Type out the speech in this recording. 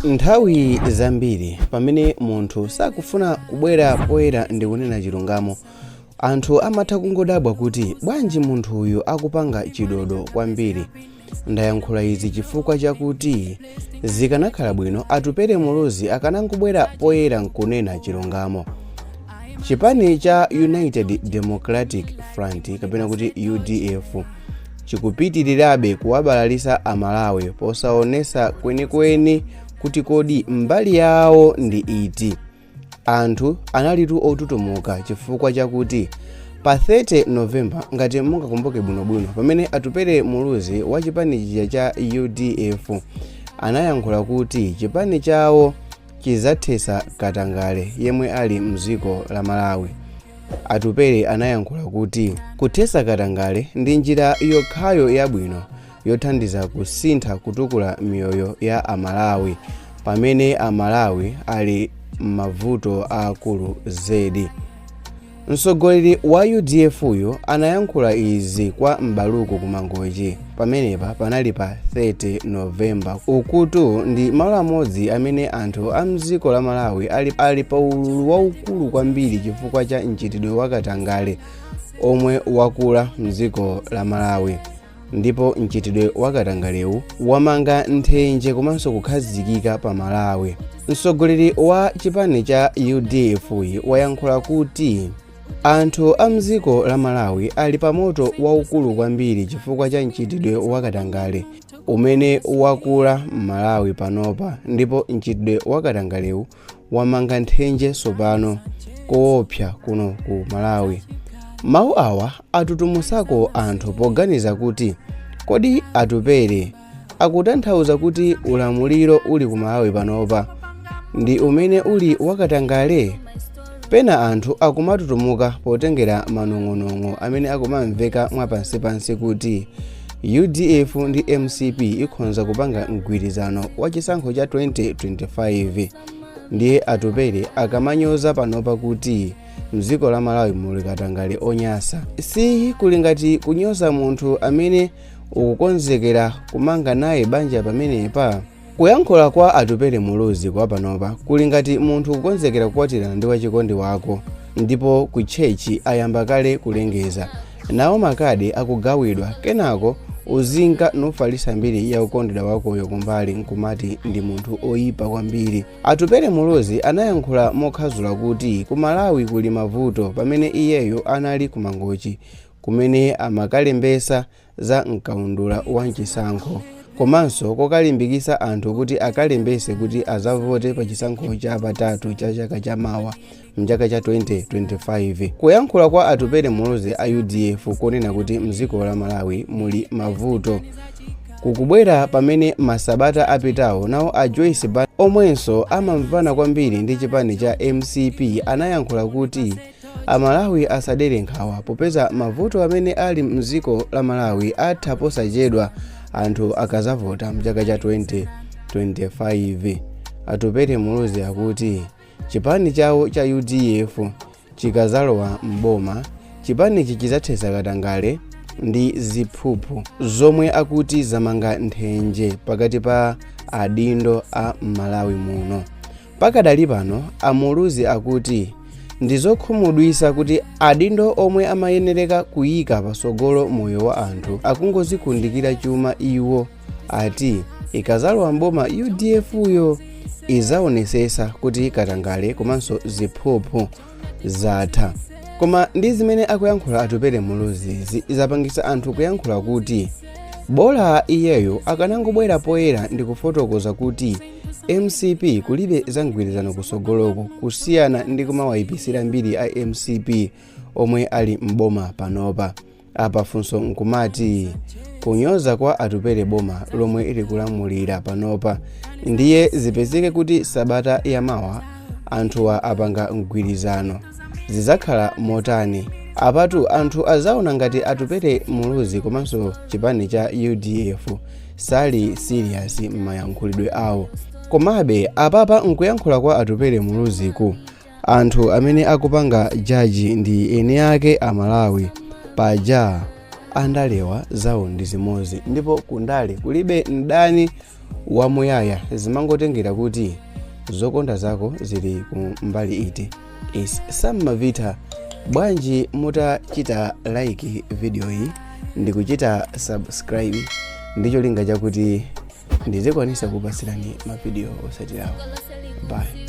Nthawi zambiri pamene munthu sakufuna kubwera poyera ndi kunena chilungamo, anthu amatha kungodabwa kuti bwanji munthu uyu akupanga chidodo kwambiri. Ndayankhula izi chifukwa chakuti zikanakhala bwino Atupele Muluzi akanangobwera poyera nkunena chilungamo. Chipani cha United Democratic Front kapena kuti UDF chikupitirirabe kuwabalalisa Amalawi posaonesa kwenikweni kuti kodi mbali yawo ndi iti. Anthu analitu otutumuka chifukwa chakuti pa 30 November ngati mungakumbuke bwinobwino pamene Atupele Muluzi wa chipani cha UDF anayankhula kuti chipani chawo chizathesa Katangale yemwe ali mdziko la Malawi. Atupele anayankhula kuti kuthesa Katangale ndi njira yokhayo yabwino yothandiza kusintha kutukula miyoyo ya Amalawi pamene Amalawi ali mavuto akulu zedi. Mtsogoleri wa UDF uyo anayankhula izi kwa Mbaluku ku Mangochi pamenepa panali pa 30 November. Ukutu ndi malo amodzi amene anthu a mdziko la Malawi ali pa ululu waukulu kwambiri chifukwa cha mchitidwe wa Katangale omwe wakula mdziko la Malawi. Ndipo mchitidwe wa Katangalewu wamanga nthenje komanso kukhazikika pa Malawi. Mtsogoleri wa chipani cha UDF wayankhula kuti anthu a mdziko la Malawi ali pa moto waukulu kwambiri chifukwa cha mchitidwe wa Katangale umene wakula Malawi panopa, ndipo mchitidwe wa Katangalewu wamanga nthenje sopano koopsa kuno ku Malawi. Mawu awa atutumusako anthu poganiza kuti kodi Atupele akutanthauza kuti ulamuliro uli ku Malawi panopa ndi umene uli wa Katangale. Pena anthu akumatutumuka potengera manong'onong'o amene akumamveka mwapansipansi kuti UDF ndi MCP ikhonza kupanga mgwirizano wa chisankho cha 2025. Ndiye Atupele akamanyoza panopa kuti mdziko la Malawi muli Katangale onyasa. Si kulingati kunyoza munthu amene ukukonzekera kumanga naye banja pamenepa. Kuyankhula kwa Atupele Muluzi kwa panopa kulingati munthu kukonzekera kukwatira ndi wachikondi wako, ndipo ku chechi ayamba kale kulengeza nawo makadi akugawidwa, kenako uzinka nufalisa mbiri ya ukondedwa wakoyo kumbali nkumati ndi munthu oyipa kwambiri. Atupele Muluzi anayankhula mokhazula kuti ku Malawi kuli mavuto pamene iyeyo anali ku Mangochi kumene amakalembesa za mkaundula wa mchisankho komanso kokalimbikisa anthu kuti akalembese kuti azavote pa chisankho cha patatu cha chaka cha mawa mchaka cha 2025. Kuyankhula kwa Atupele Muluzi a UDF kunena kuti mdziko la Malawi muli mavuto kukubwera pamene masabata apitawo nawo a Joyce Banda omwenso amamvana kwambiri ndi chipani cha MCP anayankhula kuti Amalawi asadere nkhawa popeza mavuto amene ali mdziko la Malawi atha posachedwa anthu akazavota mchaka cha 2025. Atupele Muluzi akuti chipani chawo cha UDF chikazalowa mboma, chipani chizathesa Katangale ndi ziphuphu zomwe akuti zamanga nthenje pakati pa adindo a Malawi muno. Pakadali pano Amuluzi akuti ndizokhumudwisa kuti adindo omwe amayenereka kuyika pasogolo moyo wa anthu akungozikundikira chuma iwo. Ati ikazalowa mboma UDF uyo izaonesesa kuti Katangale komanso ziphuphu zatha. Koma ndi zimene akuyankhula Atupele Muluzi zapangisa anthu kuyankhula kuti bola iyeyo akanangobwera poyera ndi kufotokoza kuti MCP kulibe zangwirizano kusogoloko kusiyana ndi kumawayipisira mbiri a MCP omwe ali mboma panopa. Apa funso nkumati kunyoza kwa Atupele boma lomwe ili kulamulira panopa ndiye zipezeke kuti sabata ya mawa anthuwa apanga mgwirizano zizakhala motani. Apatu anthu azaona ngati Atupele Muluzi komanso chipani cha UDF sali serious m'mayankhulidwe awo. Komabe apapa nkuyankhula kwa Atupele Muluziku anthu amene akupanga jaji ndi eni ake Amalawi paja andalewa zawo ndi zimozi, ndipo kundale kulibe mdani wamuyaya zimangotengera kuti zokonda zako zili ku mbali iti. Is Samavita, bwanji mutachita like video hii ndi kuchita subscribe, ndicho linga chakuti ndizikwanisa kupasirani mavideo osatirawo. Bye.